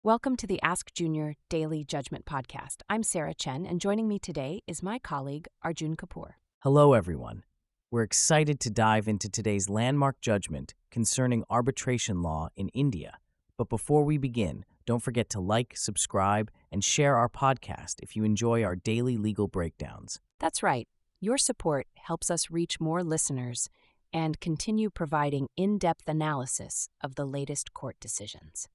Welcome to the AskJunior Daily Judgment Podcast. I'm Sarah Chen, and joining me today is my colleague, Arjun Kapoor. Hello, everyone. We're excited to dive into today's landmark judgment concerning arbitration law in India. But before we begin, don't forget to like, subscribe, and share our podcast if you enjoy our daily legal breakdowns. That's right. Your support helps us reach more listeners and continue providing in-depth analysis of the latest court decisions.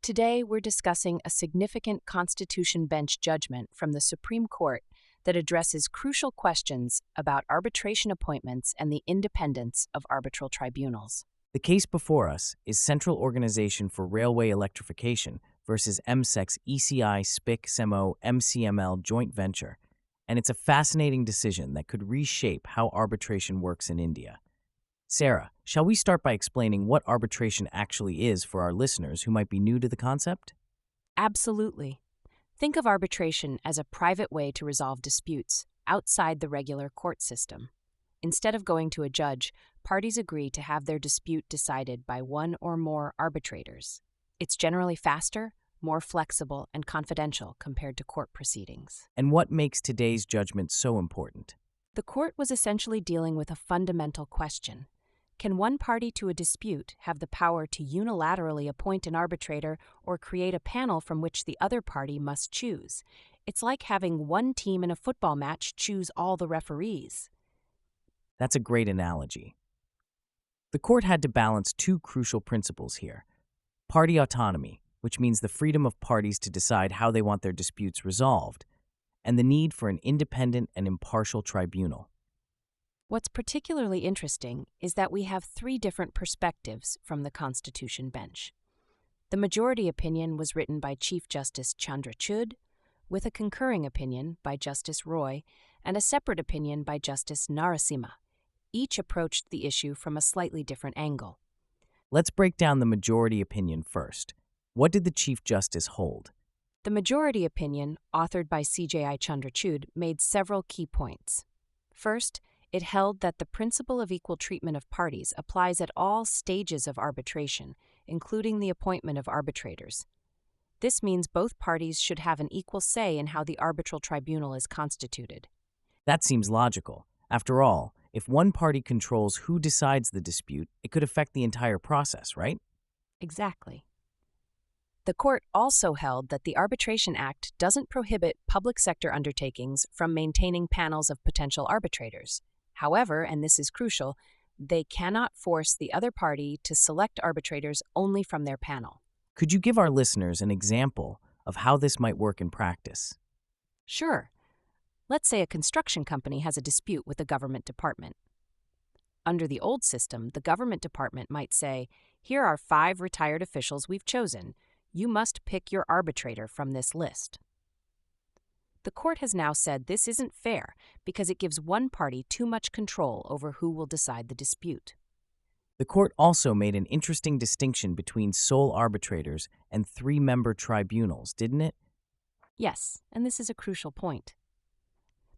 Today, we're discussing a significant Constitution Bench judgment from the Supreme Court that addresses crucial questions about arbitration appointments and the independence of arbitral tribunals. The case before us is Central Organization for Railway Electrification versus MSEC's ECI SPIC SMO MCML joint venture, and it's a fascinating decision that could reshape how arbitration works in India. Sarah, shall we start by explaining what arbitration actually is for our listeners who might be new to the concept? Absolutely. Think of arbitration as a private way to resolve disputes outside the regular court system. Instead of going to a judge, parties agree to have their dispute decided by one or more arbitrators. It's generally faster, more flexible, and confidential compared to court proceedings. And what makes today's judgment so important? The court was essentially dealing with a fundamental question. Can one party to a dispute have the power to unilaterally appoint an arbitrator or create a panel from which the other party must choose? It's like having one team in a football match choose all the referees. That's a great analogy. The court had to balance two crucial principles here. Party autonomy, which means the freedom of parties to decide how they want their disputes resolved, and the need for an independent and impartial tribunal. What's particularly interesting is that we have three different perspectives from the Constitution Bench. The majority opinion was written by Chief Justice Chandrachud, with a concurring opinion by Justice Roy, and a separate opinion by Justice Narasimha. Each approached the issue from a slightly different angle. Let's break down the majority opinion first. What did the Chief Justice hold? The majority opinion, authored by CJI Chandrachud, made several key points. First, it held that the principle of equal treatment of parties applies at all stages of arbitration, including the appointment of arbitrators. This means both parties should have an equal say in how the arbitral tribunal is constituted. That seems logical. After all, if one party controls who decides the dispute, it could affect the entire process, right? Exactly. The court also held that the Arbitration Act doesn't prohibit public sector undertakings from maintaining panels of potential arbitrators. However, and this is crucial, they cannot force the other party to select arbitrators only from their panel. Could you give our listeners an example of how this might work in practice? Sure. Let's say a construction company has a dispute with a government department. Under the old system, the government department might say, "Here are 5 retired officials we've chosen. You must pick your arbitrator from this list." The court has now said this isn't fair because it gives one party too much control over who will decide the dispute. The court also made an interesting distinction between sole arbitrators and 3-member tribunals, didn't it? Yes, and this is a crucial point.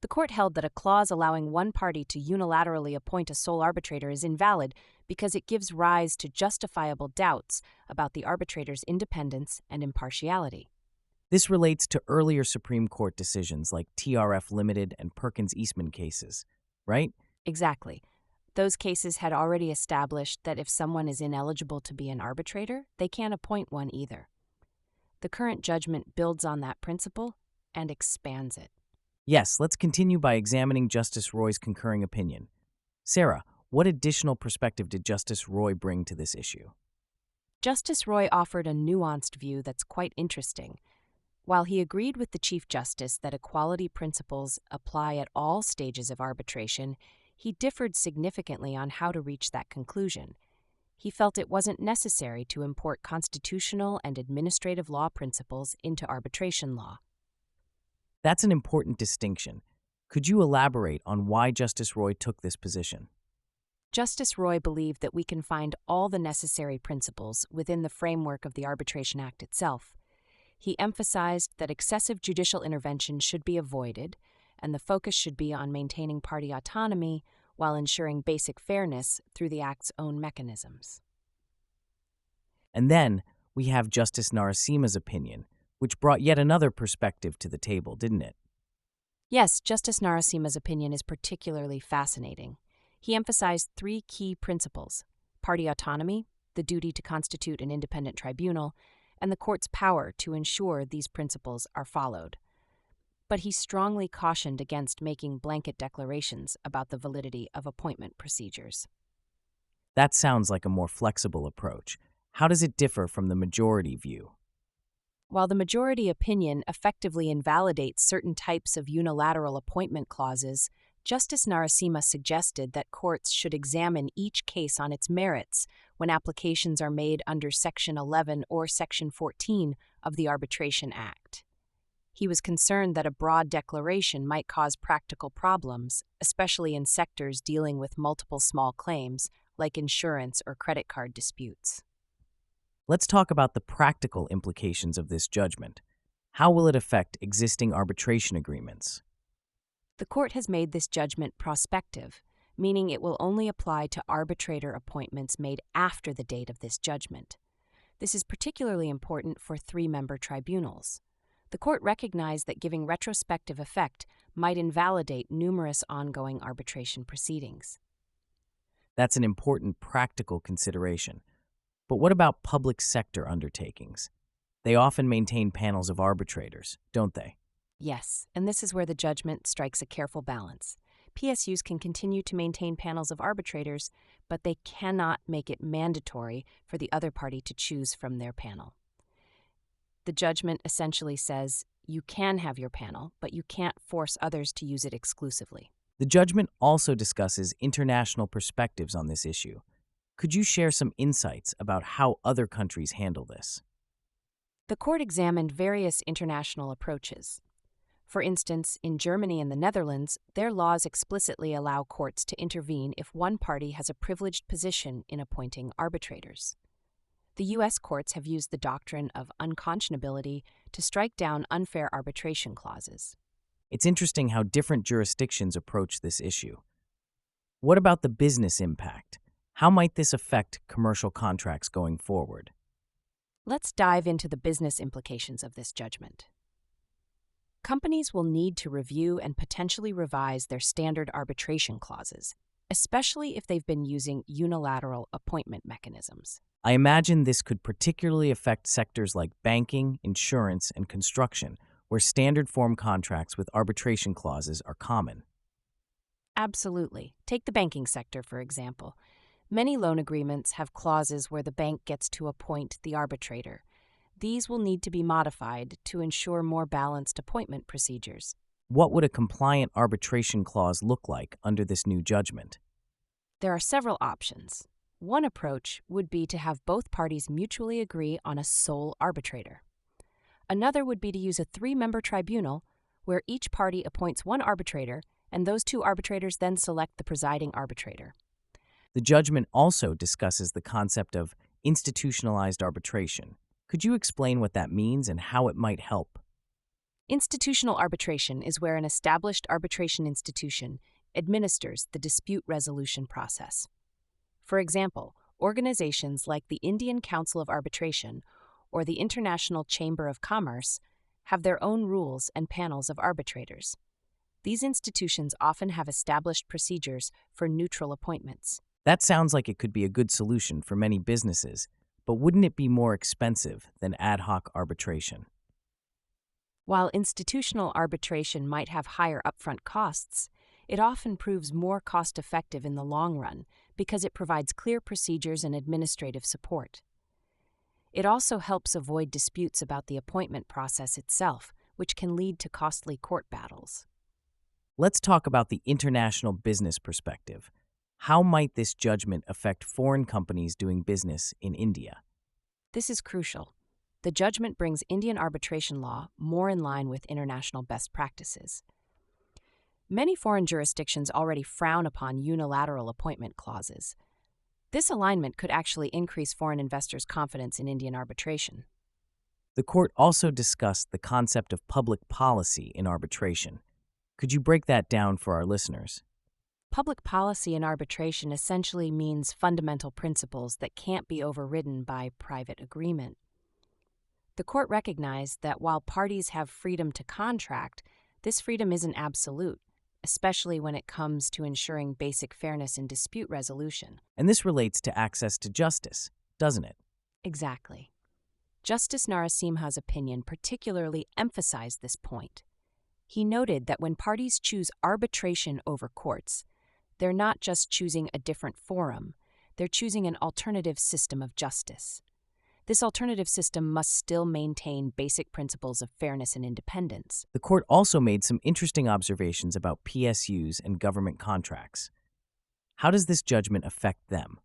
The court held that a clause allowing one party to unilaterally appoint a sole arbitrator is invalid because it gives rise to justifiable doubts about the arbitrator's independence and impartiality. This relates to earlier Supreme Court decisions like TRF Limited and Perkins-Eastman cases, right? Exactly. Those cases had already established that if someone is ineligible to be an arbitrator, they can't appoint one either. The current judgment builds on that principle and expands it. Yes, let's continue by examining Justice Roy's concurring opinion. Sarah, what additional perspective did Justice Roy bring to this issue? Justice Roy offered a nuanced view that's quite interesting. While he agreed with the Chief Justice that equality principles apply at all stages of arbitration, he differed significantly on how to reach that conclusion. He felt it wasn't necessary to import constitutional and administrative law principles into arbitration law. That's an important distinction. Could you elaborate on why Justice Roy took this position? Justice Roy believed that we can find all the necessary principles within the framework of the Arbitration Act itself. He emphasized that excessive judicial intervention should be avoided, and the focus should be on maintaining party autonomy while ensuring basic fairness through the Act's own mechanisms. And then, we have Justice Narasimha's opinion, which brought yet another perspective to the table, didn't it? Yes, Justice Narasimha's opinion is particularly fascinating. He emphasized three key principles: party autonomy, the duty to constitute an independent tribunal, and the court's power to ensure these principles are followed. But he strongly cautioned against making blanket declarations about the validity of appointment procedures. That sounds like a more flexible approach. How does it differ from the majority view? While the majority opinion effectively invalidates certain types of unilateral appointment clauses, Justice Narasimha suggested that courts should examine each case on its merits when applications are made under Section 11 or Section 14 of the Arbitration Act. He was concerned that a broad declaration might cause practical problems, especially in sectors dealing with multiple small claims, like insurance or credit card disputes. Let's talk about the practical implications of this judgment. How will it affect existing arbitration agreements? The court has made this judgment prospective, meaning it will only apply to arbitrator appointments made after the date of this judgment. This is particularly important for three-member tribunals. The court recognized that giving retrospective effect might invalidate numerous ongoing arbitration proceedings. That's an important practical consideration. But what about public sector undertakings? They often maintain panels of arbitrators, don't they? Yes, and this is where the judgment strikes a careful balance. PSUs can continue to maintain panels of arbitrators, but they cannot make it mandatory for the other party to choose from their panel. The judgment essentially says you can have your panel, but you can't force others to use it exclusively. The judgment also discusses international perspectives on this issue. Could you share some insights about how other countries handle this? The court examined various international approaches. For instance, in Germany and the Netherlands, their laws explicitly allow courts to intervene if one party has a privileged position in appointing arbitrators. The U.S. courts have used the doctrine of unconscionability to strike down unfair arbitration clauses. It's interesting how different jurisdictions approach this issue. What about the business impact? How might this affect commercial contracts going forward? Let's dive into the business implications of this judgment. Companies will need to review and potentially revise their standard arbitration clauses, especially if they've been using unilateral appointment mechanisms. I imagine this could particularly affect sectors like banking, insurance, and construction, where standard form contracts with arbitration clauses are common. Absolutely. Take the banking sector, for example. Many loan agreements have clauses where the bank gets to appoint the arbitrator. These will need to be modified to ensure more balanced appointment procedures. What would a compliant arbitration clause look like under this new judgment? There are several options. One approach would be to have both parties mutually agree on a sole arbitrator. Another would be to use a three-member tribunal where each party appoints one arbitrator and those two arbitrators then select the presiding arbitrator. The judgment also discusses the concept of institutionalized arbitration. Could you explain what that means and how it might help? Institutional arbitration is where an established arbitration institution administers the dispute resolution process. For example, organizations like the Indian Council of Arbitration or the International Chamber of Commerce have their own rules and panels of arbitrators. These institutions often have established procedures for neutral appointments. That sounds like it could be a good solution for many businesses, but wouldn't it be more expensive than ad hoc arbitration? While institutional arbitration might have higher upfront costs, it often proves more cost-effective in the long run because it provides clear procedures and administrative support. It also helps avoid disputes about the appointment process itself, which can lead to costly court battles. Let's talk about the international business perspective. How might this judgment affect foreign companies doing business in India? This is crucial. The judgment brings Indian arbitration law more in line with international best practices. Many foreign jurisdictions already frown upon unilateral appointment clauses. This alignment could actually increase foreign investors' confidence in Indian arbitration. The court also discussed the concept of public policy in arbitration. Could you break that down for our listeners? Public policy in arbitration essentially means fundamental principles that can't be overridden by private agreement. The court recognized that while parties have freedom to contract, this freedom isn't absolute, especially when it comes to ensuring basic fairness in dispute resolution. And this relates to access to justice, doesn't it? Exactly. Justice Narasimha's opinion particularly emphasized this point. He noted that when parties choose arbitration over courts, they're not just choosing a different forum, they're choosing an alternative system of justice. This alternative system must still maintain basic principles of fairness and independence. The court also made some interesting observations about PSUs and government contracts. How does this judgment affect them?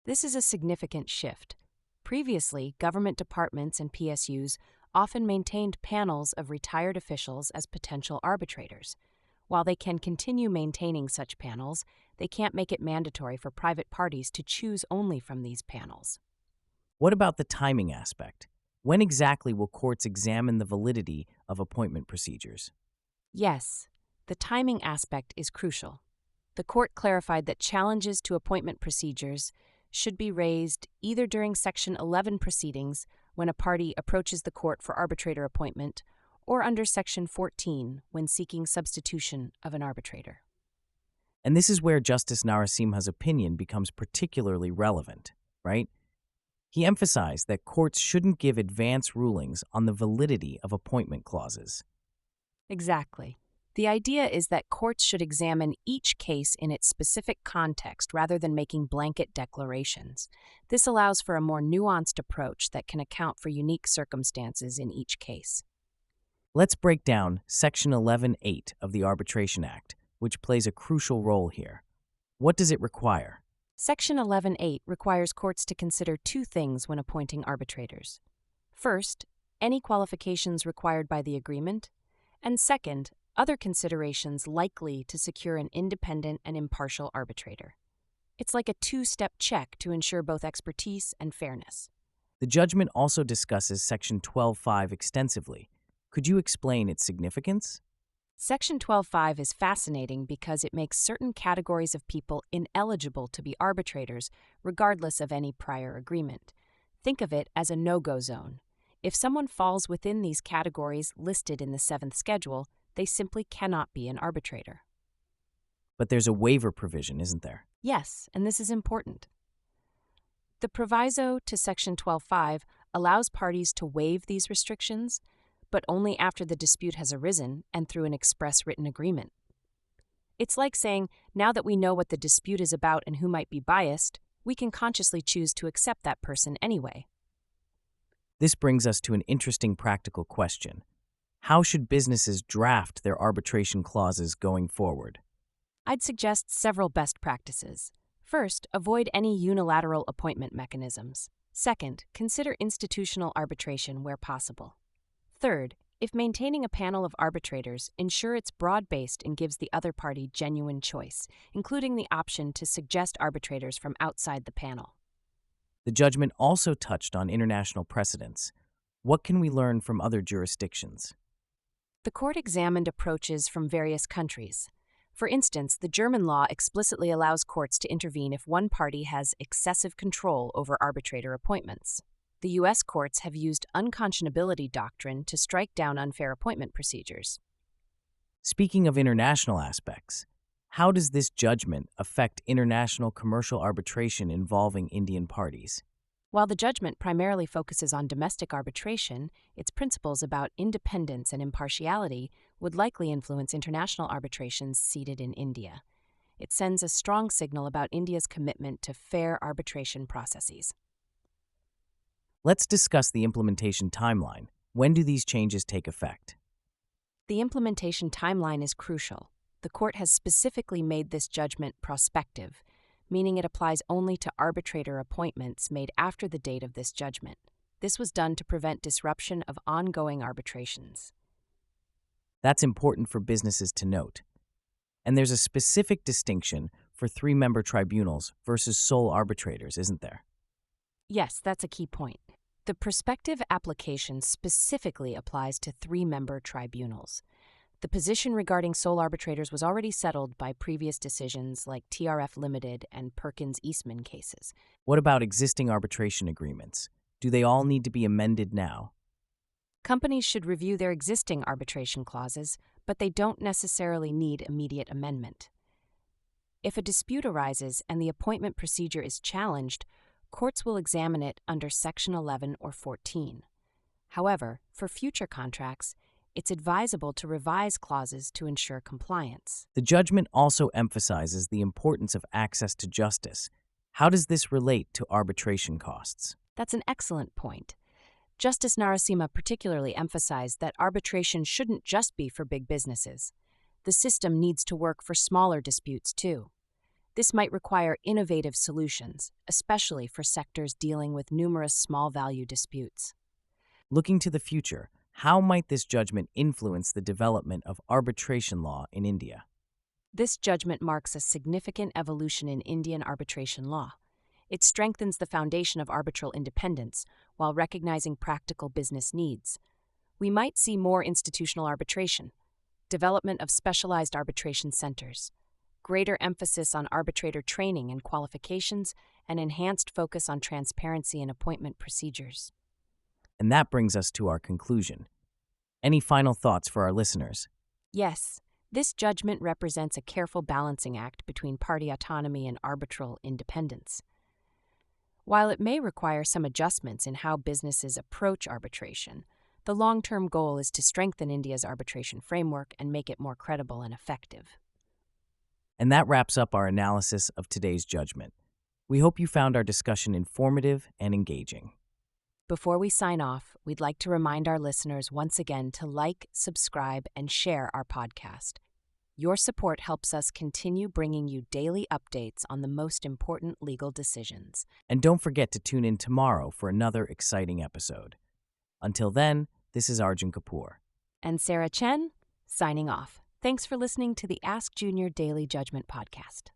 This is a significant shift. Previously, government departments and PSUs often maintained panels of retired officials as potential arbitrators. While they can continue maintaining such panels, they can't make it mandatory for private parties to choose only from these panels. What about the timing aspect? When exactly will courts examine the validity of appointment procedures? Yes, the timing aspect is crucial. The court clarified that challenges to appointment procedures should be raised either during Section 11 proceedings when a party approaches the court for arbitrator appointment or under Section 14 when seeking substitution of an arbitrator. And this is where Justice Narasimha's opinion becomes particularly relevant, right? He emphasized that courts shouldn't give advance rulings on the validity of appointment clauses. Exactly. The idea is that courts should examine each case in its specific context rather than making blanket declarations. This allows for a more nuanced approach that can account for unique circumstances in each case. Let's break down Section 11.8 of the Arbitration Act, which plays a crucial role here. What does it require? Section 11.8 requires courts to consider two things when appointing arbitrators. First, any qualifications required by the agreement, and second, other considerations likely to secure an independent and impartial arbitrator. It's like a two-step check to ensure both expertise and fairness. The judgment also discusses Section 12.5 extensively. Could you explain its significance? Section 12.5 is fascinating because it makes certain categories of people ineligible to be arbitrators, regardless of any prior agreement. Think of it as a no-go zone. If someone falls within these categories listed in the 7th schedule, they simply cannot be an arbitrator. But there's a waiver provision, isn't there? Yes, and this is important. The proviso to Section 12.5 allows parties to waive these restrictions, but only after the dispute has arisen and through an express written agreement. It's like saying, now that we know what the dispute is about and who might be biased, we can consciously choose to accept that person anyway. This brings us to an interesting practical question. How should businesses draft their arbitration clauses going forward? I'd suggest several best practices. First, avoid any unilateral appointment mechanisms. Second, consider institutional arbitration where possible. Third, if maintaining a panel of arbitrators, ensure it's broad-based and gives the other party genuine choice, including the option to suggest arbitrators from outside the panel. The judgment also touched on international precedents. What can we learn from other jurisdictions? The court examined approaches from various countries. For instance, the German law explicitly allows courts to intervene if one party has excessive control over arbitrator appointments. The U.S. courts have used unconscionability doctrine to strike down unfair appointment procedures. Speaking of international aspects, how does this judgment affect international commercial arbitration involving Indian parties? While the judgment primarily focuses on domestic arbitration, its principles about independence and impartiality would likely influence international arbitrations seated in India. It sends a strong signal about India's commitment to fair arbitration processes. Let's discuss the implementation timeline. When do these changes take effect? The implementation timeline is crucial. The court has specifically made this judgment prospective, meaning it applies only to arbitrator appointments made after the date of this judgment. This was done to prevent disruption of ongoing arbitrations. That's important for businesses to note. And there's a specific distinction for 3-member tribunals versus sole arbitrators, isn't there? Yes, that's a key point. The prospective application specifically applies to 3-member tribunals. The position regarding sole arbitrators was already settled by previous decisions like TRF Limited and Perkins-Eastman cases. What about existing arbitration agreements? Do they all need to be amended now? Companies should review their existing arbitration clauses, but they don't necessarily need immediate amendment. If a dispute arises and the appointment procedure is challenged, courts will examine it under Section 11 or 14. However, for future contracts, it's advisable to revise clauses to ensure compliance. The judgment also emphasizes the importance of access to justice. How does this relate to arbitration costs? That's an excellent point. Justice Narasimha particularly emphasized that arbitration shouldn't just be for big businesses. The system needs to work for smaller disputes, too. This might require innovative solutions, especially for sectors dealing with numerous small-value disputes. Looking to the future, how might this judgment influence the development of arbitration law in India? This judgment marks a significant evolution in Indian arbitration law. It strengthens the foundation of arbitral independence while recognizing practical business needs. We might see more institutional arbitration, development of specialized arbitration centers, greater emphasis on arbitrator training and qualifications, and enhanced focus on transparency in appointment procedures. And that brings us to our conclusion. Any final thoughts for our listeners? Yes, this judgment represents a careful balancing act between party autonomy and arbitral independence. While it may require some adjustments in how businesses approach arbitration, the long-term goal is to strengthen India's arbitration framework and make it more credible and effective. And that wraps up our analysis of today's judgment. We hope you found our discussion informative and engaging. Before we sign off, we'd like to remind our listeners once again to like, subscribe, and share our podcast. Your support helps us continue bringing you daily updates on the most important legal decisions. And don't forget to tune in tomorrow for another exciting episode. Until then, this is Arjun Kapoor. And Sarah Chen, signing off. Thanks for listening to the Ask Junior Daily Judgment Podcast.